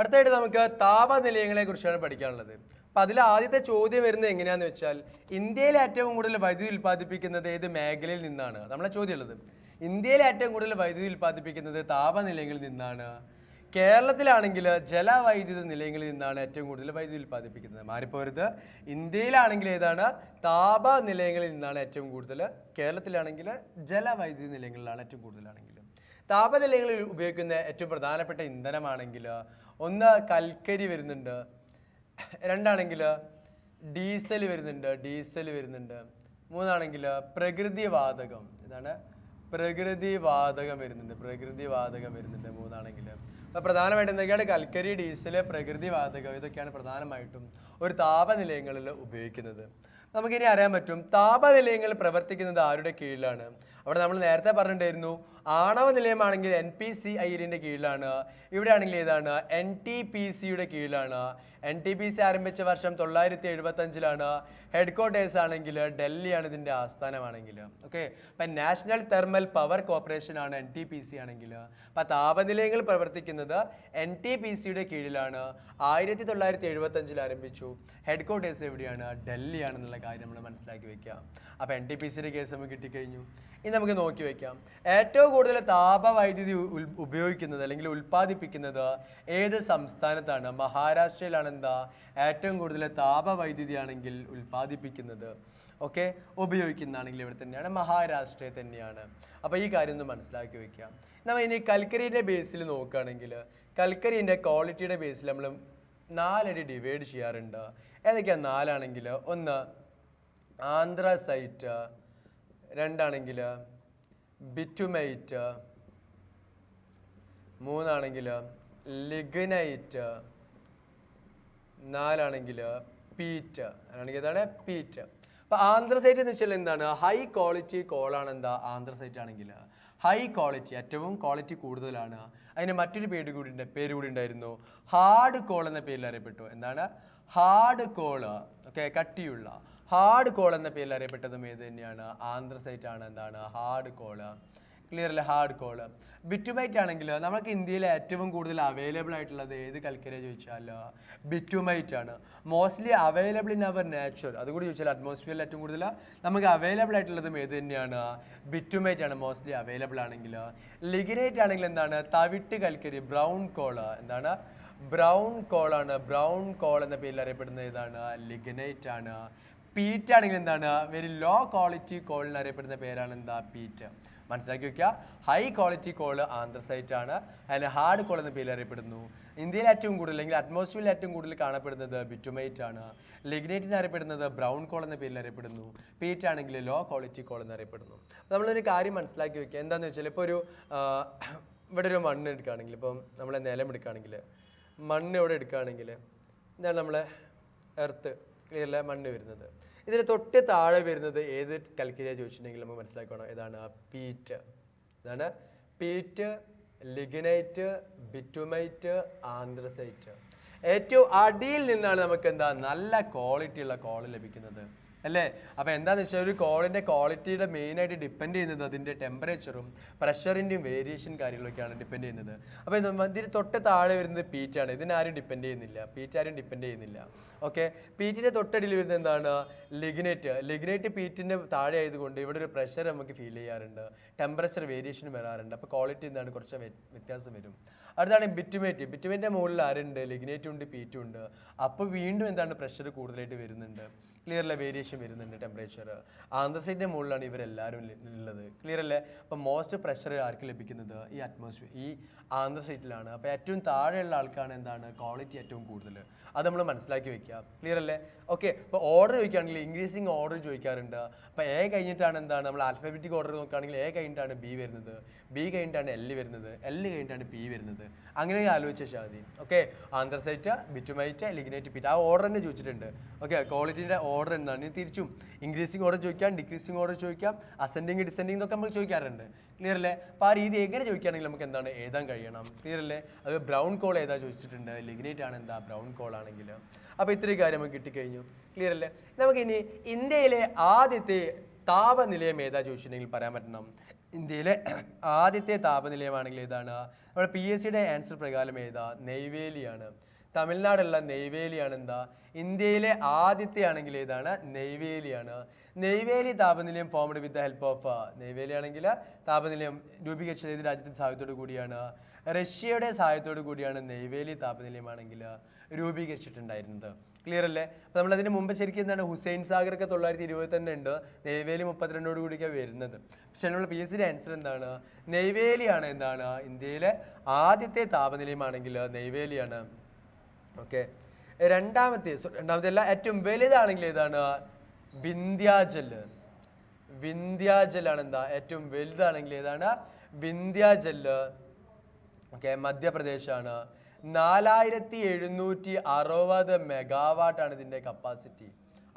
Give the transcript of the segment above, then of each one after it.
അടുത്തായിട്ട് നമുക്ക് താപനിലയങ്ങളെ കുറിച്ചാണ് പഠിക്കാനുള്ളത്. അപ്പൊ അതിൽ ആദ്യത്തെ ചോദ്യം വരുന്നത് എങ്ങനെയാന്ന് വെച്ചാൽ, ഇന്ത്യയിൽ ഏറ്റവും കൂടുതൽ വൈദ്യുതി ഉൽപ്പാദിപ്പിക്കുന്നത് ഏത് മേഖലയിൽ നിന്നാണ്? നമ്മളെ ചോദ്യം ഉള്ളത്. ഇന്ത്യയിൽ ഏറ്റവും കൂടുതൽ വൈദ്യുതി ഉൽപ്പാദിപ്പിക്കുന്നത് താപനിലയങ്ങളിൽ നിന്നാണ്. കേരളത്തിലാണെങ്കിൽ ജലവൈദ്യുത നിലയങ്ങളിൽ നിന്നാണ് ഏറ്റവും കൂടുതൽ വൈദ്യുതി ഉൽപ്പാദിപ്പിക്കുന്നത്. മാറിപ്പോരുത്. ഇന്ത്യയിലാണെങ്കിൽ ഏതാണ്? താപനിലയങ്ങളിൽ നിന്നാണ് ഏറ്റവും കൂടുതൽ. കേരളത്തിലാണെങ്കിൽ ജലവൈദ്യുതി നിലയങ്ങളിലാണ് ഏറ്റവും കൂടുതലാണെങ്കിൽ. താപനിലയങ്ങളിൽ ഉപയോഗിക്കുന്ന ഏറ്റവും പ്രധാനപ്പെട്ട ഇന്ധനമാണെങ്കിൽ ഒന്ന് കൽക്കരി വരുന്നുണ്ട്, രണ്ടാണെങ്കിൽ ഡീസൽ വരുന്നുണ്ട്, മൂന്നാണെങ്കിൽ പ്രകൃതിവാതകം. ഇതാണ് പ്രകൃതിവാതകം വരുന്നുണ്ട് മൂന്നാണെങ്കിൽ. അപ്പോൾ പ്രധാനമായിട്ടും എന്തൊക്കെയാണ്? കൽക്കരി, ഡീസൽ, പ്രകൃതിവാതകം, ഇതൊക്കെയാണ് പ്രധാനമായിട്ടും ഒരു താപനിലയങ്ങളിൽ ഉപയോഗിക്കുന്നത്. നമുക്കിനി അറിയാൻ പറ്റും താപനിലയങ്ങൾ പ്രവർത്തിക്കുന്നത് ആരുടെ കീഴിലാണ്. അവിടെ നമ്മൾ നേരത്തെ പറഞ്ഞിട്ടുണ്ടായിരുന്നു, ആണവ നിലയമാണെങ്കിൽ NPCILന്റെ കീഴിലാണ്. ഇവിടെ ആണെങ്കിൽ ഏതാണ്? NTPCയുടെ കീഴിലാണ്. NTPC ആരംഭിച്ച വർഷം 975-ലാണ്. ഹെഡ് ക്വാർട്ടേഴ്സ് ആണെങ്കിൽ ഡൽഹിയാണ് ഇതിന്റെ ആസ്ഥാനമാണെങ്കിൽ. ഓക്കെ, അപ്പം നാഷണൽ തെർമൽ പവർ കോർപ്പറേഷൻ ആണ് NTPC ആണെങ്കിൽ. അപ്പം താപനിലയങ്ങൾ പ്രവർത്തിക്കുന്നത് NTPCയുടെ കീഴിലാണ്. 1975 ആരംഭിച്ചു. ഹെഡ് ക്വാർട്ടേഴ്സ് എവിടെയാണ്? ഡൽഹിയാണെന്നുള്ള കാര്യം നമ്മൾ മനസ്സിലാക്കി വെക്കാം. അപ്പം NTPCയുടെ കേസ് നമുക്ക് കിട്ടിക്കഴിഞ്ഞു. ഇനി നമുക്ക് നോക്കി വെക്കാം, ഏറ്റവും കൂടുതൽ താപവൈദ്യുതി ഉപയോഗിക്കുന്നത് അല്ലെങ്കിൽ ഉൽപ്പാദിപ്പിക്കുന്നത് ഏത് സംസ്ഥാനത്താണ്? മഹാരാഷ്ട്രയിലാണ് എന്താ ഏറ്റവും കൂടുതൽ താപവൈദ്യുതി ആണെങ്കിൽ ഉൽപ്പാദിപ്പിക്കുന്നത്. ഓക്കെ, ഉപയോഗിക്കുന്നതാണെങ്കിൽ ഇവിടെ തന്നെയാണ്, മഹാരാഷ്ട്രയിൽ തന്നെയാണ്. അപ്പോൾ ഈ കാര്യം ഒന്ന് മനസ്സിലാക്കി വെക്കാം. നമ്മൾ ഇനി കൽക്കരിയുടെ ബേസിൽ നോക്കുകയാണെങ്കിൽ, കൽക്കരിൻ്റെ ക്വാളിറ്റിയുടെ ബേസിൽ നമ്മൾ 4 ആയിട്ട് ഡിവൈഡ് ചെയ്യാറുണ്ട്. ഏതൊക്കെയാണ് 4ആണെങ്കിൽ? ഒന്ന് ആന്ത്രസൈറ്റ്, രണ്ടാണെങ്കിൽ ബിറ്റുമൈറ്റ്, മൂന്നാണെങ്കിൽ ലിഗ്നൈറ്റ്, നാലാണെങ്കിൽ പീറ്റ്. ആണെങ്കിൽ ഏതാണ്? പീറ്റ്. അപ്പൊ ആന്ത്രസൈറ്റ് എന്ന് വെച്ചാൽ എന്താണ്? ഹൈ ക്വാളിറ്റി കോളാണ്. എന്താ? ആന്ത്രസൈറ്റ് ആണെങ്കിൽ ഹൈ ക്വാളിറ്റി, ഏറ്റവും ക്വാളിറ്റി കൂടുതലാണ്. അതിന് മറ്റൊരു പേര് കൂടി ഉണ്ടായിരുന്നു, ഹാർഡ് കോൾ എന്ന പേരിൽ അറിയപ്പെട്ടു. എന്താണ്? Hard coal. ഓക്കെ, കട്ടിയുള്ള ഹാർഡ് കോൾ എന്ന പേരിൽ അറിയപ്പെട്ടതും ഏത് തന്നെയാണ്? ആന്ത്രസൈറ്റ് ആണ്. എന്താണ്? Hard coal. ക്ലിയർ അല്ലേ? Hard coal. ബിറ്റുമൈറ്റ് ആണെങ്കിൽ നമുക്ക് ഇന്ത്യയിൽ ഏറ്റവും കൂടുതൽ അവൈലബിൾ ആയിട്ടുള്ളത് ഏത് കൽക്കരിയാണ് ചോദിച്ചാൽ ബിറ്റുമൈറ്റ് ആണ്. Mostly available in our nature. അതുകൂടി ചോദിച്ചാൽ അറ്റ്മോസ്ഫിയറിൽ ഏറ്റവും കൂടുതൽ നമുക്ക് അവൈലബിൾ ആയിട്ടുള്ളതും ഏത് തന്നെയാണ്? ബിറ്റുമൈറ്റ് ആണ് മോസ്റ്റ്ലി അവൈലബിൾ ആണെങ്കിൽ. ലിഗ്നൈറ്റ് ആണെങ്കിൽ എന്താണ്? തവിട്ട് കൽക്കരി, ബ്രൗൺ കോള്. എന്താണ്? ബ്രൗൺ കോളാണ്. ബ്രൗൺ കോൾ എന്ന പേരിൽ അറിയപ്പെടുന്നത് ഏതാണ്? ലിഗ്നൈറ്റ് ആണ്. പീറ്റ് ആണെങ്കിൽ എന്താണ്? വെരി ലോ ക്വാളിറ്റി കോളിന് അറിയപ്പെടുന്ന പേരാണ് എന്താ? പീറ്റ്. മനസ്സിലാക്കി വെക്കുക. ഹൈ ക്വാളിറ്റി കോള് ആന്ത്രസൈറ്റ് ആണ്. അതിന് ഹാർഡ് കോൾ എന്ന പേരിൽ അറിയപ്പെടുന്നു. ഇന്ത്യയിൽ ഏറ്റവും കൂടുതൽ അല്ലെങ്കിൽ അറ്റ്മോസ്ഫിയറിൽ ഏറ്റവും കൂടുതൽ കാണപ്പെടുന്നത് ബിറ്റുമൈറ്റ് ആണ്. ലിഗ്നൈറ്റിന് അറിയപ്പെടുന്നത് ബ്രൗൺ കോൾ എന്ന പേരിൽ അറിയപ്പെടുന്നു. പീറ്റ് ആണെങ്കിൽ ലോ ക്വാളിറ്റി കോൾ എന്നറിയപ്പെടുന്നു. നമ്മളൊരു കാര്യം മനസ്സിലാക്കി വെക്കുക. എന്താണെന്ന് വെച്ചാൽ, ഇപ്പോൾ ഇവിടെ ഒരു മണ്ണ് എടുക്കുകയാണെങ്കിൽ, ഇപ്പം നമ്മളെ നിലം എടുക്കുകയാണെങ്കിൽ, മണ്ണ് ഇവിടെ എടുക്കുകയാണെങ്കിൽ എന്താണ്? നമ്മളെ എർത്ത്, ക്ലിയർ മണ്ണ് വരുന്നത്. ഇതിന് തൊട്ട് താഴെ വരുന്നത് ഏത് കൽക്കരിയാണ് ചോദിച്ചിട്ടുണ്ടെങ്കിൽ നമ്മൾ മനസ്സിലാക്കണം, ഏതാണ്? പീറ്റ്. ഇതാണ് പീറ്റ്, ലിഗ്നൈറ്റ്, ബിറ്റുമൈറ്റ്, ആന്ത്രസൈറ്റ്. ഏറ്റവും അടിയിൽ നിന്നാണ് നമുക്ക് എന്താ? നല്ല ക്വാളിറ്റി ഉള്ള കോൾ ലഭിക്കുന്നത് അല്ലേ? അപ്പോൾ എന്താണെന്ന് വെച്ചാൽ, ഒരു കോളിൻ്റെ ക്വാളിറ്റിയുടെ മെയിനായിട്ട് ഡിപ്പെൻഡ് ചെയ്യുന്നത് അതിൻ്റെ ടെമ്പറേച്ചറും പ്രഷറിൻ്റെയും വേരിയേഷൻ കാര്യങ്ങളൊക്കെയാണ് ഡിപ്പെൻഡ് ചെയ്യുന്നത്. അപ്പോൾ ഇതിന് തൊട്ട് താഴെ വരുന്നത് പീറ്റാണ്. ഇതിനാരും ഡിപ്പെൻഡ് ചെയ്യുന്നില്ല, പീറ്റാരും ഡിപ്പെൻഡ് ചെയ്യുന്നില്ല. ഓക്കെ, പീറ്റിൻ്റെ തൊട്ടടിയിൽ വരുന്നത് എന്താണ്? ലിഗ്നൈറ്റ്. ലിഗ്നൈറ്റ് പീറ്റിൻ്റെ താഴെ ആയതുകൊണ്ട് ഇവിടെ ഒരു പ്രഷർ നമുക്ക് ഫീൽ ചെയ്യാറുണ്ട്, ടെമ്പറേച്ചർ വേരിയേഷൻ വരാറുണ്ട്. അപ്പോൾ ക്വാളിറ്റി എന്താണ്? കുറച്ച് വ്യത്യാസം വരും. അടുത്താണ് ബിറ്റുമൈറ്റ്. ബിറ്റുമൈറ്റിൻ്റെ മുകളിൽ ആരുണ്ട്? ലിഗ്നൈറ്റും ഉണ്ട്, പീറ്റും ഉണ്ട്. അപ്പോൾ വീണ്ടും എന്താണ്? പ്രഷർ കൂടുതലായിട്ട് വരുന്നുണ്ട്. ക്ലിയർ അല്ലേ? വേരിയേഷൻ വരുന്നുണ്ട് ടെമ്പറേച്ചർ. ആന്ത്രസൈറ്റിൻ്റെ മുകളിലാണ് ഇവരെല്ലാവരും ഉള്ളത്. ക്ലിയർ അല്ലേ? അപ്പം മോസ്റ്റ് പ്രഷർ ആർക്ക് ലഭിക്കുന്നത്? ഈ അറ്റ്മോസ്ഫിയർ, ഈ ആന്ത്രസൈറ്റിലാണ്. അപ്പോൾ ഏറ്റവും താഴെയുള്ള ആൾക്കാണ് എന്താണ്? ക്വാളിറ്റി ഏറ്റവും കൂടുതൽ. അത് നമ്മൾ മനസ്സിലാക്കി വെക്കുക. ക്ലിയർ അല്ലേ? ഓക്കെ, അപ്പോൾ ഓർഡർ ചോദിക്കുകയാണെങ്കിൽ ഇൻക്രീസിങ് ഓർഡർ ചോദിക്കാറുണ്ട്. അപ്പോൾ എ കഴിഞ്ഞിട്ടാണ് എന്താണ്? നമ്മൾ ആൽഫബറ്റിക് ഓർഡർ നോക്കുകയാണെങ്കിൽ എ കഴിഞ്ഞിട്ടാണ് ബി വരുന്നത്, ബി കഴിഞ്ഞിട്ടാണ് എൽ വരുന്നത്, എൽ കഴിഞ്ഞിട്ടാണ് പി വരുന്നത്. അങ്ങനെ ആലോചിച്ച് വെച്ചാൽ മതി. ഓക്കെ, ആന്ത്രസൈറ്റ്, ബിറ്റുമൈറ്റ്, ലിഗ്നൈറ്റ്, പീറ്റ്, ആ ഓർഡർ തന്നെ ചോദിച്ചിട്ടുണ്ട്. ഓക്കെ, ക്വാളിറ്റിയുടെ ഓർഡർ എന്താണ്? തിരിച്ചും ഇൻക്രീസിങ് ഓർഡർ ചോദിക്കാം, ഡിക്രീസിങ് ഓർഡർ ചോദിക്കാം, അസെൻഡിങ് ഡിസെൻഡിങ് എന്നൊക്കെ നമുക്ക് ചോദിക്കാറുണ്ട്. ക്ലിയർ അല്ലേ? അപ്പോൾ ആ രീതി എങ്ങനെ ചോദിക്കുകയാണെങ്കിൽ നമുക്ക് എന്താണ്? എഴുതാൻ കഴിയണം. ക്ലിയർ അല്ലേ? അത് ബ്രൗൺ കോൾ ഏതാ ചോദിച്ചിട്ടുണ്ട്? ലിഗ്നൈറ്റ് ആണ്. എന്താ? ബ്രൗൺ കോൾ ആണെങ്കിൽ. അപ്പോൾ ഇത്രയും കാര്യം നമുക്ക് കിട്ടിക്കഴിഞ്ഞു. ക്ലിയർ അല്ലേ? നമുക്കിനി ഇന്ത്യയിലെ ആദ്യത്തെ താപനിലയം ഏതാ ചോദിച്ചിട്ടുണ്ടെങ്കിൽ പറയാൻ പറ്റണം, ഇന്ത്യയിലെ ആദ്യത്തെ താപനിലയമാണെങ്കിൽ ഏതാണ്? നമ്മുടെ PSCയുടെ ആൻസർ പ്രകാരം ഏതാ? നെയ്വേലിയാണ്. തമിഴ്നാടുള്ള നെയ്വേലിയാണ് എന്താ ഇന്ത്യയിലെ ആദ്യത്തെ ആണെങ്കിൽ ഏതാണ്? നെയ്വേലിയാണ്. നെയ്വേലി താപനിലയം formed with the help of Neyveli ആണെങ്കിൽ താപനിലയം രൂപീകരിച്ചത് ഏത് രാജ്യത്തിന്റെ സഹായത്തോടു കൂടിയാണ്? റഷ്യയുടെ സഹായത്തോടു കൂടിയാണ് നെയ്വേലി താപനിലയമാണെങ്കിൽ രൂപീകരിച്ചിട്ടുണ്ടായിരുന്നത്. ക്ലിയർ അല്ലേ? അപ്പോൾ നമ്മൾ അതിന് മുമ്പ് ശരിക്കും എന്താണ് ഹുസൈൻ സാഗർ ഒക്കെ 920 തന്നെ ഉണ്ട്. നെയ്വേലി 32 കൂടിയൊക്കെ വരുന്നത്. പക്ഷെ നമ്മൾ PSCയുടെ ആൻസർ എന്താണ്? നെയ്വേലിയാണ്. എന്താണ് ഇന്ത്യയിലെ ആദ്യത്തെ താപനിലയമാണെങ്കിൽ നെയ്വേലിയാണ്. ഓക്കെ. രണ്ടാമത്തെ അല്ല, ഏറ്റവും വലുതാണെങ്കിൽ ഏതാണ്? വിന്ധ്യാചൽ. വിന്ധ്യാചലാണ് എന്താ ഏറ്റവും വലുതാണെങ്കിൽ ഏതാണ്? വിന്ധ്യാചൽ. ഓക്കെ, മധ്യപ്രദേശാണ്. 4760 മെഗാവാട്ടാണ് ഇതിന്റെ കപ്പാസിറ്റി.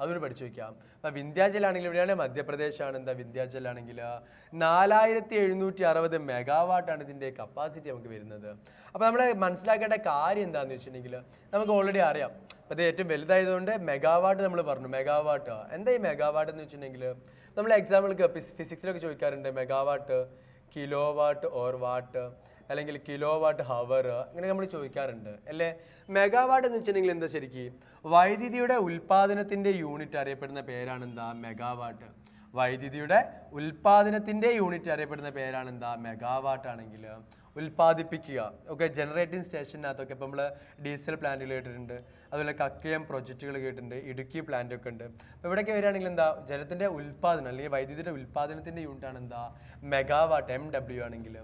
അതൊരു പഠിച്ചു വെക്കാം. അപ്പൊ വിന്ധ്യാചലാണെങ്കിൽ എവിടെയാണ്? മധ്യപ്രദേശാണ്. എന്താ വിന്ധ്യാചലാണെങ്കിൽ 4760 മെഗാവാട്ടാണ് ഇതിന്റെ കപ്പാസിറ്റി നമുക്ക് വരുന്നത്. അപ്പൊ നമ്മൾ മനസ്സിലാക്കേണ്ട കാര്യം എന്താണെന്ന് വെച്ചിട്ടുണ്ടെങ്കിൽ നമുക്ക് ഓൾറെഡി അറിയാം. അപ്പൊ ഇത് ഏറ്റവും വലുതായതുകൊണ്ട് മെഗാവാട്ട് നമ്മൾ പറഞ്ഞു. മെഗാവാട്ട് എന്താ ഈ മെഗാവാട്ട് എന്ന് വെച്ചിട്ടുണ്ടെങ്കിൽ നമ്മൾ എക്സാമ്പിൾക്ക് ഫിസിക്സിലൊക്കെ ചോദിക്കാറുണ്ട് megawatt, kilo watt or what, അല്ലെങ്കിൽ കിലോ വാട്ട് ഹവർ, അങ്ങനെ നമ്മൾ ചോദിക്കാറുണ്ട് അല്ലേ. മെഗാവാട്ട് എന്ന് വെച്ചിട്ടുണ്ടെങ്കിൽ എന്താ? ശരിക്കും വൈദ്യുതിയുടെ ഉൽപാദനത്തിന്റെ യൂണിറ്റ് അറിയപ്പെടുന്ന പേരാണ് എന്താ? മെഗാവാട്ട്. വൈദ്യുതിയുടെ ഉൽപാദനത്തിന്റെ യൂണിറ്റ് അറിയപ്പെടുന്ന പേരാണ് എന്താ? മെഗാവാട്ട് ആണെങ്കിൽ ഉൽപ്പാദിപ്പിക്കുക. ഓക്കെ, ജനറേറ്റിംഗ് സ്റ്റേഷനകത്തൊക്കെ ഇപ്പം നമ്മൾ ഡീസൽ പ്ലാന്റുകൾ കേട്ടിട്ടുണ്ട്, അതുപോലെ കക്കയം പ്രൊജക്റ്റുകൾ കേട്ടിട്ടുണ്ട്, ഇടുക്കി പ്ലാന്റ് ഒക്കെ ഉണ്ട്. അപ്പോൾ ഇവിടെയൊക്കെ വരികയാണെങ്കിൽ എന്താ? ജലത്തിന്റെ ഉൽപാദനം അല്ലെങ്കിൽ വൈദ്യുതിയുടെ ഉൽപാദനത്തിന്റെ യൂണിറ്റ് ആണ് എന്താ? മെഗാവാട്ട്, MW ആണെങ്കിൽ.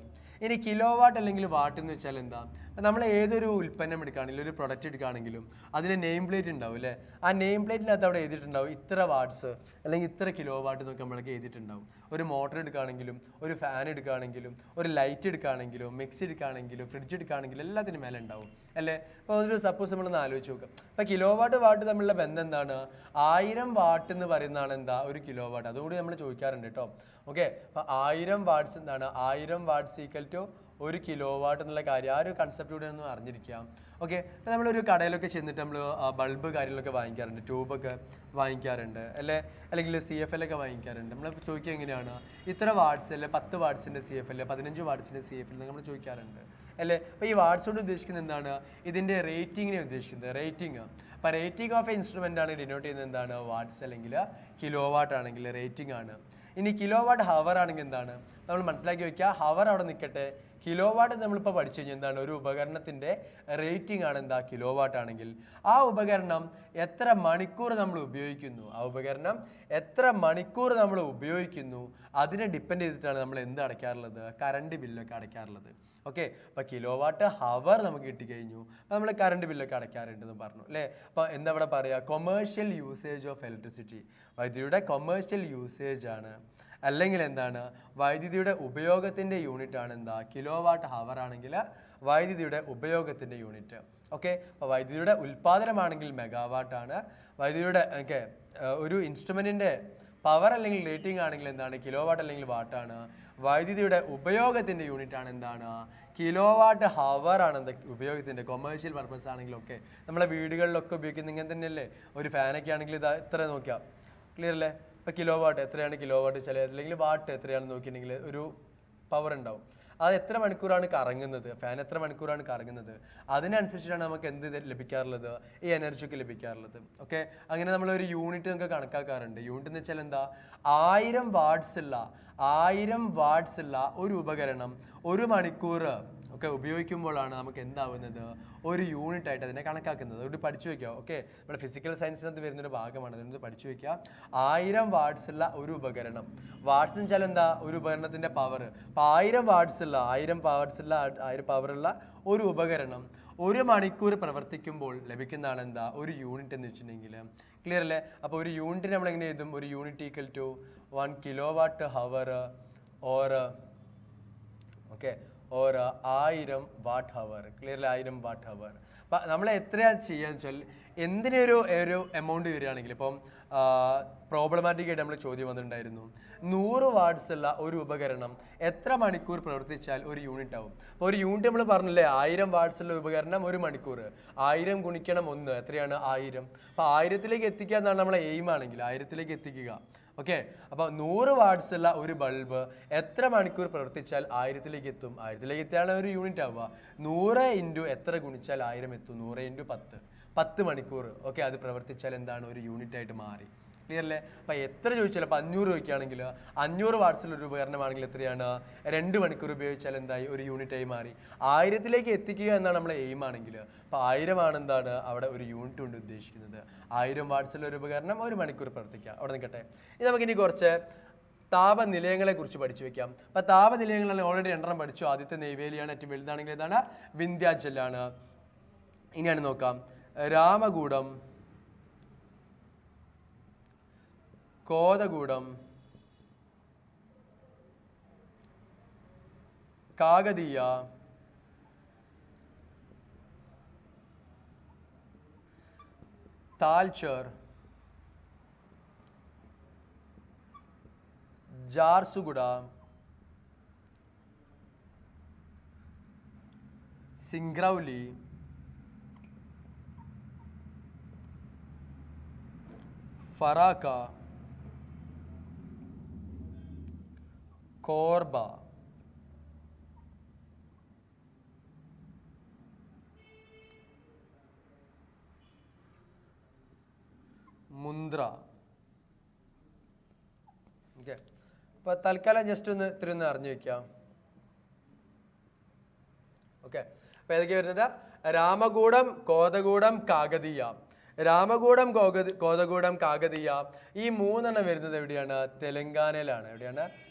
ഇനി കിലോ വാട്ട് അല്ലെങ്കിൽ വാട്ട് എന്ന് വെച്ചാൽ എന്താ? നമ്മൾ ഏതൊരു ഉൽപ്പന്നം എടുക്കുകയാണെങ്കിലും ഒരു പ്രൊഡക്റ്റ് എടുക്കുകയാണെങ്കിലും അതിന് നെയിം പ്ലേറ്റ് ഉണ്ടാവും അല്ലേ. ആ നെയിം പ്ലേറ്റിനകത്ത് അവിടെ എഴുതിയിട്ടുണ്ടാവും ഇത്ര വാട്ട്സ് അല്ലെങ്കിൽ ഇത്ര കിലോ വാട്ട് എന്നൊക്കെ നമ്മളൊക്കെ എഴുതിയിട്ടുണ്ടാവും. ഒരു മോട്ടർ എടുക്കുകയാണെങ്കിലും ഒരു ഫാൻ എടുക്കുകയാണെങ്കിലും ഒരു ലൈറ്റ് എടുക്കുകയാണെങ്കിലും മിക്സി എടുക്കുകയാണെങ്കിലും ഫ്രിഡ്ജ് എടുക്കുകയാണെങ്കിലും എല്ലാത്തിനും മേലെ ഉണ്ടാവും അല്ലേ. അപ്പോൾ ഒരു സപ്പോസ് നമ്മളൊന്ന് ആലോചിച്ച് നോക്കാം. അപ്പോൾ കിലോ വാട്ട് വാട്ട് തമ്മിലുള്ള ബന്ധം എന്താണ്? 1000 വാട്ട് എന്ന് പറയുന്നതാണ് എന്താ? ഒരു കിലോ വാട്ട്. അതുകൂടി നമ്മൾ ചോദിക്കാറുണ്ട് കേട്ടോ. ഓക്കെ, അപ്പോൾ 1000 വാട്ട്സ് എന്താണ്? 1000 വാട്ട്സ് ഈക്വൽ ടു 1 കിലോ വാട്ട് എന്നുള്ള കാര്യം ആ ഒരു കൺസെപ്റ്റ് കൂടെ ഒന്ന് അറിഞ്ഞിരിക്കാം. ഓക്കെ, അപ്പോൾ നമ്മളൊരു കടയിലൊക്കെ ചെന്നിട്ട് നമ്മൾ ബൾബ് കാര്യങ്ങളൊക്കെ വാങ്ങിക്കാറുണ്ട്, ട്യൂബൊക്കെ വാങ്ങിക്കാറുണ്ട് അല്ലേ, അല്ലെങ്കിൽ CFL ഒക്കെ വാങ്ങിക്കാറുണ്ട്. നമ്മൾ ചോദിക്കുക എങ്ങനെയാണ്? ഇത്ര വാട്ട്സ് അല്ലെ 10 വാട്ട്സിൻ്റെ CFL, 15 വാട്ട്സിൻ്റെ CFL നമ്മൾ ചോദിക്കാറുണ്ട് അല്ലേ. അപ്പോൾ ഈ വാട്ട്സ് കൊണ്ട് ഉദ്ദേശിക്കുന്നത് എന്താണ്? ഇതിൻ്റെ റേറ്റിങ്ങിനെ ഉദ്ദേശിക്കുന്നത്. റേറ്റിംഗ്. അപ്പോൾ റേറ്റിംഗ് ഓഫ് എ ഇൻസ്ട്രുമെൻ്റ് ആണ് ഡിനോട്ട് ചെയ്യുന്നത് എന്താണ്? വാട്ട്സ് അല്ലെങ്കിൽ കിലോ വാട്ട് ആണെങ്കിൽ റേറ്റിംഗ് ആണ്. ഇനി കിലോ വാട്ട് ഹവർ ആണെങ്കിൽ എന്താണ്? നമ്മൾ മനസ്സിലാക്കി വെക്കുക. ഹവർ അവിടെ നിൽക്കട്ടെ. കിലോ വാട്ട് നമ്മളിപ്പോൾ പഠിച്ചു കഴിഞ്ഞാൽ എന്താണ്? ഒരു ഉപകരണത്തിൻ്റെ റേറ്റിംഗ് ആണ് എന്താ? കിലോ വാട്ട് ആണെങ്കിൽ ആ ഉപകരണം എത്ര മണിക്കൂർ നമ്മൾ ഉപയോഗിക്കുന്നു, ആ ഉപകരണം എത്ര മണിക്കൂർ നമ്മൾ ഉപയോഗിക്കുന്നു അതിനെ ഡിപ്പെൻഡ് ചെയ്തിട്ടാണ് നമ്മൾ എന്ത് അടയ്ക്കാറുള്ളത്? കറണ്ട് ബില്ലൊക്കെ അടയ്ക്കാറുള്ളത്. ഓക്കെ, അപ്പോൾ കിലോ വാട്ട് ഹവർ നമുക്ക് കിട്ടിക്കഴിഞ്ഞു. അപ്പോൾ നമ്മൾ കറണ്ട് ബില്ലൊക്കെ അടയ്ക്കാറുണ്ടെന്ന് പറഞ്ഞു അല്ലേ. അപ്പോൾ എന്താ ഇവിടെ പറയുക? Commercial usage of electricity. വൈദ്യുതിയുടെ കൊമേഴ്ഷ്യൽ യൂസേജ് ആണ്, അല്ലെങ്കിൽ എന്താണ്? വൈദ്യുതിയുടെ ഉപയോഗത്തിൻ്റെ യൂണിറ്റ് ആണ് എന്താ? കിലോ വാട്ട് ഹവർ ആണെങ്കിൽ വൈദ്യുതിയുടെ ഉപയോഗത്തിൻ്റെ യൂണിറ്റ്. ഓക്കെ, അപ്പോൾ വൈദ്യുതിയുടെ ഉൽപ്പാദനമാണെങ്കിൽ മെഗാവാട്ട് ആണ്. വൈദ്യുതിയുടെ ഒരു ഇൻസ്ട്രുമെൻറ്റിൻ്റെ പവർ അല്ലെങ്കിൽ റേറ്റിംഗ് ആണെങ്കിൽ എന്താണ്? കിലോ വാട്ട് അല്ലെങ്കിൽ വാട്ടാണ്. വൈദ്യുതിയുടെ ഉപയോഗത്തിൻ്റെ യൂണിറ്റ് ആണ് എന്താണ്? കിലോ വാട്ട് ഹവർ ആണ് എന്താ? ഉപയോഗത്തിൻ്റെ കൊമേഴ്ഷ്യൽ പർപ്പസ് ആണെങ്കിലൊക്കെ നമ്മളെ വീടുകളിലൊക്കെ ഉപയോഗിക്കുന്നത് ഇങ്ങനെ തന്നെയല്ലേ. ഒരു ഫാനൊക്കെ ആണെങ്കിൽ ഇത് ഇത്ര നോക്കാം. ക്ലിയർ അല്ലേ? ഇപ്പോൾ കിലോ വാട്ട് എത്രയാണ്? കിലോ വാട്ട് ചില അല്ലെങ്കിൽ വാട്ട് എത്രയാണെന്ന് നോക്കിയിട്ടുണ്ടെങ്കിൽ ഒരു പവർ ഉണ്ടാവും. അത് എത്ര മണിക്കൂറാണ് കറങ്ങുന്നത്, ഫാൻ എത്ര മണിക്കൂറാണ് കറങ്ങുന്നത്, അതിനനുസരിച്ചിട്ടാണ് നമുക്ക് എന്ത് ലഭിക്കാറുള്ളത്? ഈ എനർജിയൊക്കെ ലഭിക്കാറുള്ളത്. ഓക്കെ, അങ്ങനെ നമ്മളൊരു യൂണിറ്റ് നമുക്ക് കണക്കാക്കാറുണ്ട്. യൂണിറ്റ് എന്ന് വെച്ചാൽ എന്താ? 1000 വാട്ട്സ് ഉള്ള ഒരു ഉപകരണം 1 മണിക്കൂർ ഒക്കെ ഉപയോഗിക്കുമ്പോഴാണ് നമുക്ക് എന്താവുന്നത്? ഒരു യൂണിറ്റ് ആയിട്ട് അതിനെ കണക്കാക്കുന്നത്. അതുകൊണ്ട് പഠിച്ചു വയ്ക്കുക. ഓക്കെ, നമ്മുടെ ഫിസിക്കൽ സയൻസിനകത്ത് വരുന്നൊരു ഭാഗമാണ്. അതുകൊണ്ട് പഠിച്ചു വയ്ക്കുക. 1000 വാട്ട്സ് ഉള്ള ഒരു ഉപകരണം. വാട്ട്സ് എന്ന് വെച്ചാൽ എന്താ? ഒരു ഉപകരണത്തിൻ്റെ പവർ. അപ്പോൾ 1000 പവറുള്ള ഒരു ഉപകരണം 1 മണിക്കൂർ പ്രവർത്തിക്കുമ്പോൾ ലഭിക്കുന്നതാണ് എന്താ? ഒരു യൂണിറ്റ് എന്ന് വെച്ചിട്ടുണ്ടെങ്കിൽ. ക്ലിയർ അല്ലേ? അപ്പോൾ ഒരു യൂണിറ്റ് നമ്മൾ എങ്ങനെ എഴുതും? ഒരു unit equal to 1 kilowatt hour or okay or 1000 watt hour. Clearly 1000 watt hour. അപ്പം നമ്മൾ എത്രയാണ് ചെയ്യാന്ന് വെച്ചാൽ എന്തിനൊരു എമൗണ്ട് വരികയാണെങ്കിൽ ഇപ്പം പ്രോബ്ലമാറ്റിക് ആയിട്ട് നമ്മൾ ചോദ്യം വന്നിട്ടുണ്ടായിരുന്നു. 100 വാട്ട്സ് ഉള്ള ഒരു ഉപകരണം എത്ര മണിക്കൂർ പ്രവർത്തിച്ചാൽ ഒരു യൂണിറ്റ് ആവും? അപ്പോൾ ഒരു യൂണിറ്റ് നമ്മൾ പറഞ്ഞില്ലേ 1000 വാട്ട്സ് ഉള്ള ഉപകരണം 1 മണിക്കൂർ. 1000 ഗുണിക്കണം 1 എത്രയാണ്? 1000. അപ്പോൾ 1000ലേക്ക് എത്തിക്കുക എന്നാണ് നമ്മളെ എയിം ആണെങ്കിൽ 1000ലേക്ക് എത്തിക്കുക. ഓക്കെ, അപ്പോൾ 100 വാട്ട്സ് ഉള്ള ഒരു ബൾബ് എത്ര മണിക്കൂർ പ്രവർത്തിച്ചാൽ 1000ലേക്ക് എത്തും? 1000ലേക്ക് എത്തിയാണ് ഒരു യൂണിറ്റ് ആവുക. 100 ഇൻറ്റു എത്ര ഗുണിച്ചാൽ 1000 എത്തും? 100 ഇൻറ്റു 10, 10 മണിക്കൂർ. ഓക്കെ, അത് പ്രവർത്തിച്ചാൽ എന്താണ്? ഒരു യൂണിറ്റ് ആയിട്ട് മാറി. ക്ലിയർ അല്ലേ? അപ്പം എത്ര ചോദിച്ചാൽ, അപ്പോൾ 500 ചോദിക്കുകയാണെങ്കിൽ 500 വാട്ട്സിൽ ഒരു ഉപകരണമാണെങ്കിൽ എത്രയാണ്? 2 മണിക്കൂർ ഉപയോഗിച്ചാൽ എന്തായി? ഒരു യൂണിറ്റ് ആയി മാറി. 1000ലേക്ക് എത്തിക്കുക എന്നാണ് നമ്മളെ എയിം ആണെങ്കിൽ, അപ്പോൾ 1000 ആണ് എന്താണ് അവിടെ ഒരു യൂണിറ്റ് കൊണ്ട് ഉദ്ദേശിക്കുന്നത്. 1000 വാട്ട്സിൽ ഒരു ഉപകരണം 1 മണിക്കൂർ പ്രവർത്തിക്കുക. അവിടെ നിൽക്കട്ടെ. ഇത് നമുക്കിനി കുറച്ച് താപനിലയങ്ങളെ കുറിച്ച് പഠിച്ചു വെക്കാം. അപ്പോൾ താപനിലയങ്ങളിൽ ഓൾറെഡി 2 പഠിച്ചു. ആദ്യത്തെ നെയ്വേലിയാണ്, ഏറ്റവും വലുതാണെങ്കിൽ ഏതാണ്? വിന്ധ്യാചലാണ്. ഇനിയാണ് നോക്കാം, രാമഗൂഡം, കോതഗൂഡം, കാകതീയ, താൽച്ചർ, ജാർസുഗുഡ, സിംഗ്രൗലി, ഫറാക്ക, കോർബ, മുന്ദ്ര. ഓക്കെ, അപ്പോൾ തൽക്കാലം ജസ്റ്റ് ഇത്തിരി ഒന്ന് അറിഞ്ഞു വെക്കാം. ഓക്കെ, അപ്പോൾ ഏതൊക്കെയാണ് വരുന്നത്? രാമഗൂഡം, കോതഗൂഡം, കാകതീയ. രാമഗൂഡം, കോതഗൂഡം, കാകതീയ ഈ 3 വരുന്നത് എവിടെയാണ്? തെലങ്കാനയിലാണ്. എവിടെയാണ്?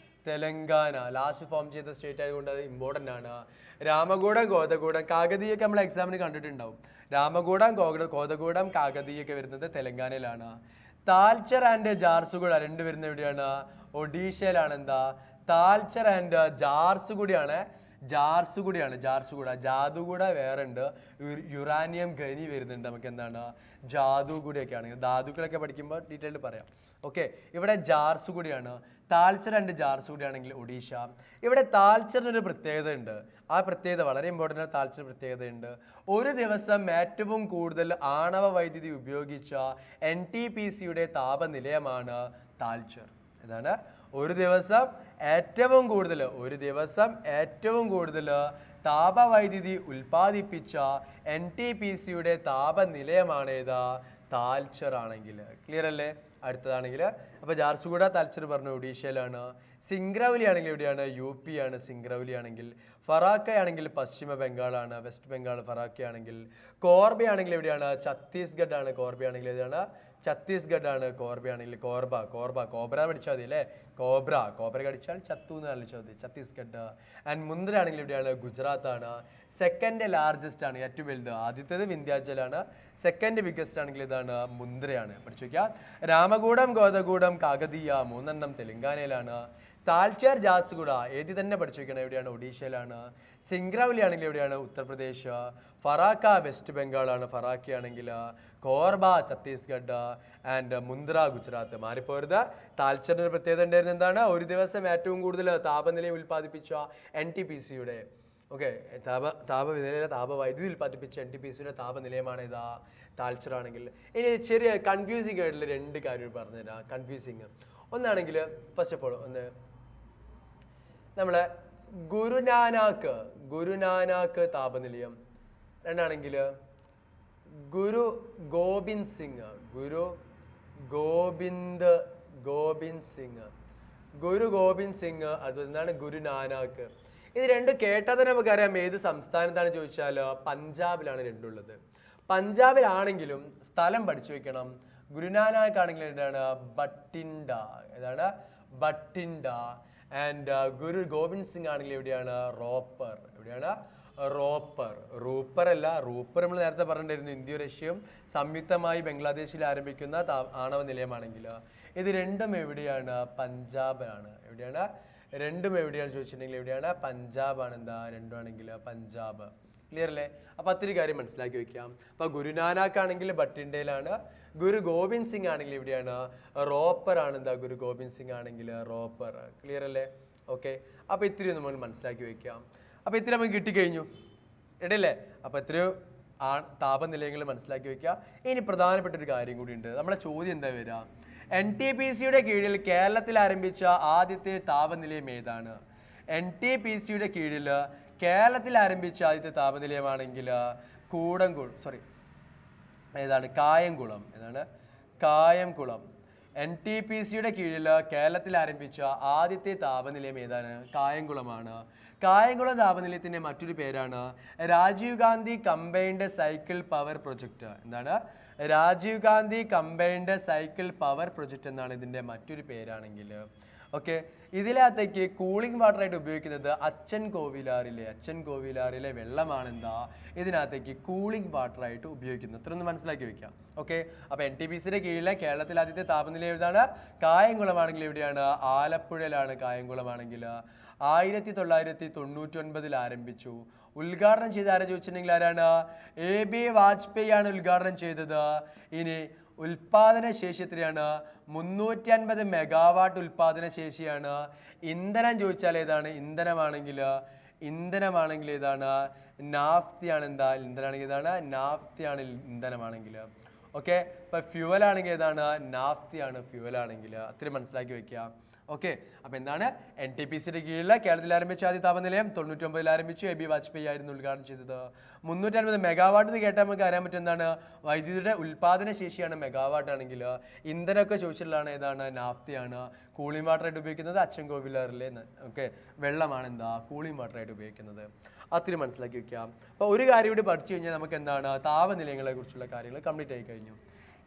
തെലങ്കാന. ലാസ്റ്റ് ഫോം ചെയ്ത സ്റ്റേറ്റ് ആയതുകൊണ്ട് അത് ഇമ്പോർട്ടൻ്റ് ആണ്. രാമഗൂഡം, കോതഗൂഡം, കാകതീയൊക്കെ നമ്മൾ എക്സാമിന് കണ്ടിട്ടുണ്ടാവും. രാമഗൂഡം, കോതഗൂഡം, കാകതീയൊക്കെ വരുന്നത് തെലങ്കാനയിലാണ്. താൽച്ചർ ആൻഡ് ജാർസുഗുഡ 2 വരുന്നത് എവിടെയാണ്? ഒഡീഷയിലാണ്. എന്താ? താൽച്ചർ ആൻഡ് ജാർസുഗുഡയാണ്. ജാർസുഗുഡ. ജാദുഗുഡ വേറെ ഉണ്ട്. യുറാനിയം ഖനി വരുന്നുണ്ട്. നമുക്ക് എന്താണ്? ജാദുഗുഡയൊക്കെ ആണെങ്കിൽ ധാതുക്കളൊക്കെ പഠിക്കുമ്പോൾ ഡീറ്റെയിൽഡ് പറയാം. ഓക്കെ, ഇവിടെ ജാർസുഗുഡയാണ്. താൽച്ചർ ആൻഡ് ജാർസുഗുഡ ആണെങ്കിൽ ഒഡീഷ. ഇവിടെ താൽച്ചറിനൊരു പ്രത്യേകത ഉണ്ട്. ആ പ്രത്യേകത വളരെ ഇമ്പോർട്ടൻ്റ് ആണ്. താൽച്ചർ പ്രത്യേകതയുണ്ട്. ഒരു ദിവസം ഏറ്റവും കൂടുതൽ ആണവ വൈദ്യുതി ഉപയോഗിച്ച NTPCയുടെ താപനിലയമാണ് താൽച്ചർ. ഏതാണ്? ഒരു ദിവസം ഏറ്റവും കൂടുതൽ താപവൈദ്യുതി ഉൽപ്പാദിപ്പിച്ച NTPCയുടെ താപനിലയമാണ് ഏതാ? താൽച്ചർ ആണെങ്കിൽ. ക്ലിയർ അല്ലേ? അടുത്തതാണെങ്കിൽ, അപ്പോൾ ജാർസുഗുഡ, താൽച്ചർ പറഞ്ഞു ഒഡീഷയിലാണ്. സിംഗ്രൗലി ആണെങ്കിൽ എവിടെയാണ്? UP ആണ്. സിംഗ്രൗലി ആണെങ്കിൽ ഫറാക്ക ആണെങ്കിൽ പശ്ചിമ ബംഗാളാണ്, വെസ്റ്റ് ബംഗാൾ. ഫറാക്ക ആണെങ്കിൽ കോർബ ആണെങ്കിൽ എവിടെയാണ്? ഛത്തീസ്ഗഡ് ആണ്. കോർബ ആണെങ്കിൽ ഏതാണ്? ഛത്തീസ്ഗഡ് ആണ്. കോർബ ആണെങ്കിൽ കോബ്ര പഠിച്ചാൽ മതി അല്ലേ? കോബ്ര കടിച്ചാൽ ചത്തു എന്ന് ആലോചിച്ചാൽ മതി. ഛത്തീസ്ഗഡ്. ആൻഡ് മുന്ദ്ര ആണെങ്കിൽ എവിടെയാണ്? ഗുജറാത്ത് ആണ്. സെക്കൻഡ് ലാർജസ്റ്റ് ആണ്, ഏറ്റവും വലുത്. ആദ്യത്തേത് വിന്ധ്യാചലാണ്. സെക്കൻഡ് ബിഗ്ഗസ്റ്റ് ആണെങ്കിൽ ഇതാണ് മുന്ദ്രയാണ്. പഠിച്ചു വയ്ക്കുക. രാമഗൂഡം, കോതഗൂഡം, കാകതീയ 3 തെലങ്കാനയിലാണ്. താൽച്ചർ, ജാർസുഗുഡ ഏതി തന്നെ പഠിച്ചു വയ്ക്കണം. എവിടെയാണ്? ഒഡീഷയിലാണ്. സിംഗ്രൗലി ആണെങ്കിൽ എവിടെയാണ്? ഉത്തർപ്രദേശ്. ഫറാക്ക വെസ്റ്റ് ബംഗാളാണ്. ഫറാക്ക ആണെങ്കിൽ കോർബ ഛത്തീസ്ഗഡ് ആൻഡ് മുന്ദ്ര ഗുജറാത്ത്. മാറിപ്പോരുത്. താൽച്ചറിന്റെ പ്രത്യേകത ഉണ്ടായിരുന്നത് എന്താണ്? ഒരു ദിവസം ഏറ്റവും കൂടുതൽ താപനില ഉൽപ്പാദിപ്പിച്ച NTPCയുടെ താപവൈദ്യുതി ഉൽപ്പാദിപ്പിച്ച NTPCയുടെ താപനിലയമാണ് ഇതാ താൽച്ചർ ആണെങ്കിൽ. ഇനി ചെറിയ കൺഫ്യൂസിങ് ആയിട്ടുള്ള 2 കാര്യം പറഞ്ഞുതരാം. കൺഫ്യൂസിങ് ഒന്നാണെങ്കിൽ, ഫസ്റ്റ് ഓഫ് ഓൾ ഒന്ന് നമ്മളെ ഗുരുനാനാക്ക് താപനിലയം. രണ്ടാണെങ്കിൽ ഗുരു ഗോബിന്ദ് സിംഗ് അത് എന്താണ്? ഗുരുനാനാക്ക്. ഇത് 2 കേട്ടാൽ തന്നെ നമുക്കറിയാം ഏത് സംസ്ഥാനത്താണ് ചോദിച്ചാൽ പഞ്ചാബിലാണ് രണ്ടുള്ളത്. പഞ്ചാബിലാണെങ്കിലും സ്ഥലം പഠിച്ചു വെക്കണം. ഗുരുനാനാക്ക് ആണെങ്കിൽ എന്താണ്? ബട്ടിൻഡ. ഏതാണ്? ബട്ടിൻഡ. ആൻഡ് ഗുരു ഗോബിന്ദ് സിംഗ് ആണെങ്കിൽ എവിടെയാണ്? റോപ്പർ. എവിടെയാണ്? റൂപ്പർ അല്ല. റൂപ്പർ നമ്മൾ നേരത്തെ പറഞ്ഞിട്ടുണ്ടായിരുന്നു. ഇന്ത്യയും റഷ്യയും സംയുക്തമായി ബംഗ്ലാദേശിൽ ആരംഭിക്കുന്ന ആണവ നിലയമാണെങ്കിൽ ഇത് 2 എവിടെയാണ്? പഞ്ചാബാണ്. എവിടെയാണ്? 2 എവിടെയാണ് ചോദിച്ചിട്ടുണ്ടെങ്കിൽ എവിടെയാണ്? പഞ്ചാബാണ്. എന്താ? 2 ആണെങ്കിൽ പഞ്ചാബ്. ക്ലിയർ അല്ലേ? അപ്പോൾ അത്തിരി കാര്യം മനസ്സിലാക്കി വെക്കാം. അപ്പോൾ ഗുരുനാനാക്ക് ആണെങ്കിൽ ബട്ടിൻഡയിലാണ്. ഗുരു ഗോബിന്ദ് സിംഗ് ആണെങ്കിൽ എവിടെയാണ്? റോപ്പർ ആണ്. എന്താ? ഗുരു ഗോബിന്ദ് സിംഗ് ആണെങ്കിൽ റോപ്പർ. ക്ലിയർ അല്ലേ? ഓക്കെ, അപ്പോൾ ഇത്തിരി നമ്മൾ മനസ്സിലാക്കി വെക്കാം. അപ്പോൾ ഇത്തിരി നമുക്ക് കിട്ടിക്കഴിഞ്ഞു. ഇടയില്ലേ? അപ്പോൾ ഇത്തിരി താപനിലയങ്ങൾ മനസ്സിലാക്കി വെക്കുക. ഇനി പ്രധാനപ്പെട്ട ഒരു കാര്യം കൂടിയുണ്ട്. നമ്മളെ ചോദ്യം എന്താ വരിക? NTPCയുടെ കീഴിൽ കേരളത്തിൽ ആരംഭിച്ച ആദ്യത്തെ താപനിലയം ഏതാണ്? NTPCയുടെ കീഴിൽ കേരളത്തിൽ ആരംഭിച്ച ആദ്യത്തെ താപനിലയമാണെങ്കിൽ കായംകുളം. കായംകുളം. NTPCയുടെ കീഴിൽ കേരളത്തിൽ ആരംഭിച്ച ആദ്യത്തെ താപനിലയം ഏതാണ്? കായംകുളമാണ്. കായംകുളം താപനിലയത്തിന്റെ മറ്റൊരു പേരാണ് Rajiv Gandhi combined cycle power project. എന്താണ്? Rajiv Gandhi combined cycle power project എന്നാണ് ഇതിന്റെ മറ്റൊരു പേരാണെങ്കിൽ. ഓക്കെ, ഇതിനകത്തേക്ക് കൂളിംഗ് വാട്ടർ ആയിട്ട് ഉപയോഗിക്കുന്നത് അച്ഛൻ കോവിലാറിലെ വെള്ളമാണ് ഇതിനകത്തേക്ക് കൂളിംഗ് വാട്ടർ ആയിട്ട് ഉപയോഗിക്കുന്നത്. ഇത്രയൊന്ന് മനസ്സിലാക്കി വെക്കാം. ഓക്കെ, അപ്പൊ NTPCയുടെ കീഴിലെ കേരളത്തിൽ ആദ്യത്തെ താപനില എവിടെയാണ്? കായംകുളമാണെങ്കിൽ എവിടെയാണ്? ആലപ്പുഴയിലാണ്. കായംകുളമാണെങ്കിൽ 1999 ആരംഭിച്ചു. ഉദ്ഘാടനം ചെയ്ത ആരാ ചോദിച്ചിട്ടുണ്ടെങ്കിൽ ആരാണ്? AB വാജ്പേയി ആണ് ഉദ്ഘാടനം ചെയ്തത്. ഇനി ഉൽപാദന ശേഷി എത്രയാണ്? 350 മെഗാവാട്ട് ഉൽപാദന ശേഷിയാണ്. ഇന്ധനം ചോദിച്ചാൽ ഏതാണ്? ഇന്ധനമാണെങ്കിൽ ഏതാണ്? നാഫ്തിയാണ്. നാഫ്തിയാണ് ഇന്ധനമാണെങ്കിൽ. ഓക്കെ, ഇപ്പൊ ഫ്യൂവൽ ആണെങ്കിൽ ഏതാണ്? നാഫ്തിയാണ് ഫ്യൂവൽ ആണെങ്കിൽ. അത്രയും മനസ്സിലാക്കി വെക്കുക. ഓക്കെ, അപ്പൊ എന്താണ്? NTPCയുടെ കീഴിൽ കേരളത്തിൽ ആരംഭിച്ച ആദ്യ താപനിലയം 99 ആരംഭിച്ചു. AB വാജ്പേയി ആയിരുന്നു ഉദ്ഘാടനം ചെയ്തത്. 350 മെഗാവാട്ട് എന്ന് കേട്ടാൽ നമുക്ക് അറിയാൻ പറ്റും എന്താണ്? വൈദ്യുതിയുടെ ഉൽപാദന ശേഷിയാണ് മെഗാവാട്ട് ആണെങ്കിൽ. ഇന്ധനമൊക്കെ ചോദിച്ചിട്ടുള്ളതാണ് ഏതാണ്? നാഫ്തിയാണ്. കൂളിംഗ് വാട്ടർ ആയിട്ട് ഉപയോഗിക്കുന്നത് അച്ഛൻ കോവിലാറിലെ വെള്ളമാണ് കൂളിംഗ് വാട്ടർ ആയിട്ട് ഉപയോഗിക്കുന്നത്. അത്രയും മനസ്സിലാക്കി വെക്കാം. അപ്പൊ ഒരു കാര്യം കൂടി പഠിച്ചു കഴിഞ്ഞാൽ നമുക്ക് എന്താണ്? താപനിലയങ്ങളെ കുറിച്ചുള്ള കാര്യങ്ങൾ കംപ്ലീറ്റ് ആയി കഴിഞ്ഞു.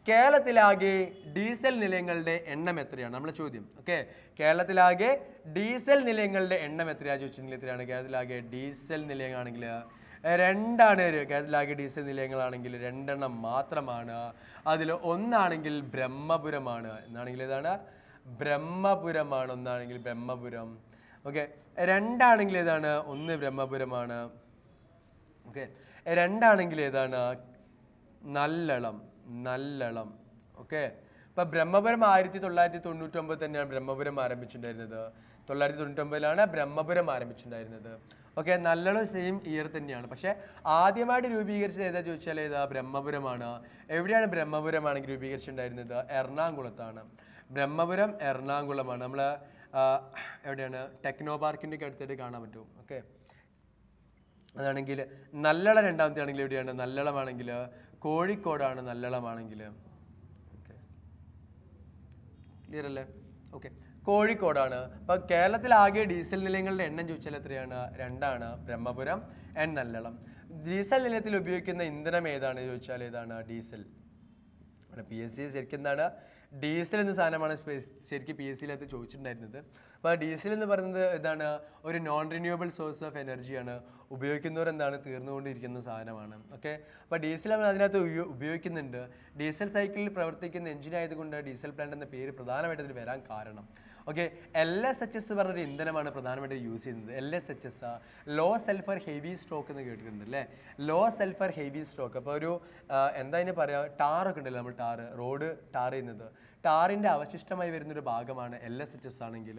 കേരളത്തിലാകെ ഡീസൽ നിലയങ്ങളുടെ എണ്ണം എത്രയാണ്? നമ്മുടെ ചോദ്യം. ഓക്കെ, കേരളത്തിലാകെ ഡീസൽ നിലയങ്ങളുടെ എണ്ണം എത്രയാണ് ചോദിച്ചിട്ടുണ്ടെങ്കിൽ എത്രയാണ്? കേരളത്തിലാകെ ഡീസൽ നിലയങ്ങളാണെങ്കിൽ 2 കേരളത്തിലാകെ ഡീസൽ നിലയങ്ങളാണെങ്കിൽ 2 മാത്രമാണ്. അതിൽ ഒന്നാണെങ്കിൽ ബ്രഹ്മപുരമാണ്. എന്നാണെങ്കിൽ ഏതാണ്? ബ്രഹ്മപുരമാണ്. ഒന്നാണെങ്കിൽ ബ്രഹ്മപുരം. ഓക്കെ, 2 ഏതാണ്? 1 ബ്രഹ്മപുരമാണ്. ഓക്കെ, 2 ഏതാണ്? നല്ലളം. ഓക്കെ, ഇപ്പൊ ബ്രഹ്മപുരം 1999 തന്നെയാണ് ബ്രഹ്മപുരം ആരംഭിച്ചിട്ടുണ്ടായിരുന്നത്. 1999 ബ്രഹ്മപുരം ആരംഭിച്ചിട്ടുണ്ടായിരുന്നത്. ഓക്കെ, നല്ലളം സെയിം ഇയർ തന്നെയാണ്. പക്ഷെ ആദ്യമായിട്ട് രൂപീകരിച്ചത് ഏതാ ചോദിച്ചാൽ ബ്രഹ്മപുരമാണ്. എവിടെയാണ് ബ്രഹ്മപുരമാണെങ്കിൽ രൂപീകരിച്ചിട്ടുണ്ടായിരുന്നത്? എറണാകുളത്താണ്. ബ്രഹ്മപുരം എറണാകുളമാണ്. നമ്മൾ എവിടെയാണ്? ടെക്നോ പാർക്കിൻ്റെ ഒക്കെ അടുത്തായിട്ട് കാണാൻ പറ്റും. ഓക്കെ, അതാണെങ്കിൽ നല്ലള രണ്ടാമത്തെ ആണെങ്കിൽ എവിടെയാണ്? നല്ലളമാണെങ്കിൽ കോഴിക്കോടാണ്. നല്ലളമാണെങ്കിൽ ഓക്കെ, ക്ലിയർ അല്ലേ? ഓക്കെ, കോഴിക്കോടാണ്. അപ്പൊ കേരളത്തിൽ ആകെ ഡീസൽ നിലയങ്ങളുടെ എണ്ണം ചോദിച്ചാൽ എത്രയാണ്? 2. ബ്രഹ്മപുരം ആൻഡ് നല്ലളം. ഡീസൽ നിലയത്തിൽ ഉപയോഗിക്കുന്ന ഇന്ധനം ഏതാണ് ചോദിച്ചാൽ ഏതാണ്? ഡീസൽ. PSC ശരിക്കും എന്താണ്? ഡീസൽ എന്ന സാധനമാണ് ശരിക്കും PSCയിലകത്ത് ചോദിച്ചിട്ടുണ്ടായിരുന്നത്. അപ്പോൾ ഡീസൽ എന്ന് പറയുന്നത് എന്താണ്? ഒരു നോൺ റിന്യൂവബിൾ സോഴ്സ് ഓഫ് എനർജിയാണ്. ഉപയോഗിക്കുന്നവർ എന്താണ്? തീർന്നുകൊണ്ടിരിക്കുന്ന സാധനമാണ്. ഓക്കെ, അപ്പോൾ ഡീസൽ അതിനകത്ത് ഉപയോഗിക്കുന്നുണ്ട്. ഡീസൽ സൈക്കിളിൽ പ്രവർത്തിക്കുന്ന എഞ്ചിൻ ആയതുകൊണ്ട് ഡീസൽ പ്ലാന്റ് എന്ന പേര് പ്രധാനമായിട്ട് അതിന് വരാൻ കാരണം. ഓക്കെ, LSHS പറഞ്ഞൊരു ഇന്ധനമാണ് പ്രധാനമായിട്ട് യൂസ് ചെയ്യുന്നത്. LSHS low sulphur heavy stock എന്ന് കേട്ടിട്ടുണ്ട് അല്ലേ? Low sulphur heavy stock. അപ്പോൾ ഒരു എന്താ അതിന് പറയുക? ടാറൊക്കെ ഉണ്ടല്ലോ, നമ്മൾ റോഡ് ടാർ ചെയ്യുന്നത്. ടാറിൻ്റെ അവശിഷ്ടമായി വരുന്നൊരു ഭാഗമാണ് LSHS ആണെങ്കിൽ.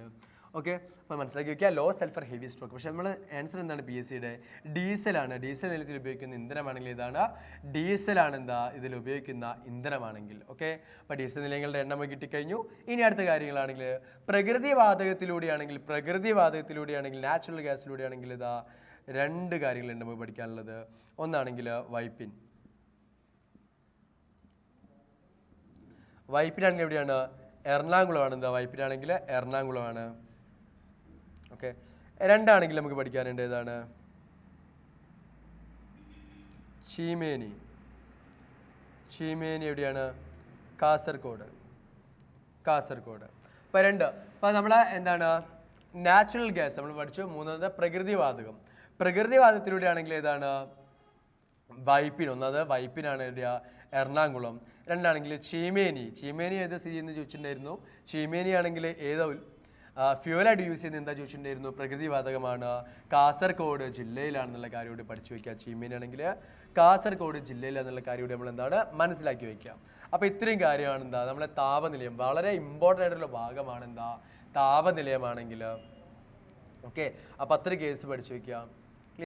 ഓക്കെ, അപ്പോൾ മനസ്സിലാക്കി വയ്ക്കുക, ലോ സൾഫർ ഹെവി സ്റ്റോക്ക്. പക്ഷേ നമ്മൾ ആൻസർ എന്താണ്? PSCയുടെ ഡീസലാണ്. ഡീസൽ നിലയത്തിൽ ഉപയോഗിക്കുന്ന ഇന്ധനമാണെങ്കിൽ ഏതാണ്? ഡീസലാണ് ഇതിൽ ഉപയോഗിക്കുന്ന ഇന്ധനമാണെങ്കിൽ. ഓക്കെ, അപ്പോൾ ഡീസൽ നിലയങ്ങളുടെ എണ്ണം കിട്ടിക്കഴിഞ്ഞു. ഇനി അടുത്ത കാര്യങ്ങളാണെങ്കിൽ പ്രകൃതി വാതകത്തിലൂടെയാണെങ്കിൽ നാച്ചുറൽ ഗ്യാസിലൂടെയാണെങ്കിൽ 2 കാര്യങ്ങളുണ്ട് നമുക്ക് പഠിക്കാനുള്ളത്. ഒന്നാണെങ്കിൽ വൈപ്പിനാണെങ്കിൽ എവിടെയാണ്? എറണാകുളമാണ്. വൈപ്പിനാണെങ്കിൽ എറണാകുളമാണ്. ഓക്കെ, 2 നമുക്ക് പഠിക്കാനുണ്ട്. ഏതാണ്? ചീമേനി എവിടെയാണ്? കാസർഗോഡ്. അപ്പോൾ 2. അപ്പോൾ നമ്മളെ എന്താണ്? നാച്ചുറൽ ഗ്യാസ് നമ്മൾ പഠിച്ചു. 3 പ്രകൃതിവാതത്തിലൂടെയാണെങ്കിൽ ഏതാണ്? വൈപ്പിൻ. 1 വൈപ്പിനാണ് എറണാകുളം. 2 ചീമേനി ഏത് സ്ഥിതി എന്ന് ചോദിച്ചിട്ടുണ്ടായിരുന്നു. ചീമേനി ആണെങ്കിൽ ഏതോ ഫ്യൂവലായിട്ട് യൂസ് ചെയ്യുന്നത് എന്താ ചോദിച്ചിട്ടുണ്ടായിരുന്നു? പ്രകൃതിവാതകമാണ്. കാസർഗോഡ് ജില്ലയിലാണെന്നുള്ള കാര്യം കൂടി പഠിച്ചു വയ്ക്കുക. ചീമേനി ആണെങ്കിൽ കാസർഗോഡ് ജില്ലയിലാണെന്നുള്ള കാര്യം കൂടി നമ്മൾ എന്താണ്? മനസ്സിലാക്കി വയ്ക്കുക. അപ്പോൾ ഇത്രയും കാര്യമാണ് നമ്മളെ താപനിലയം. വളരെ ഇമ്പോർട്ടൻ്റ് ആയിട്ടുള്ള ഭാഗമാണ് താപനിലയമാണെങ്കിൽ. ഓക്കെ, അപ്പോൾ അത്ര കേസ് പഠിച്ചു വയ്ക്കുക.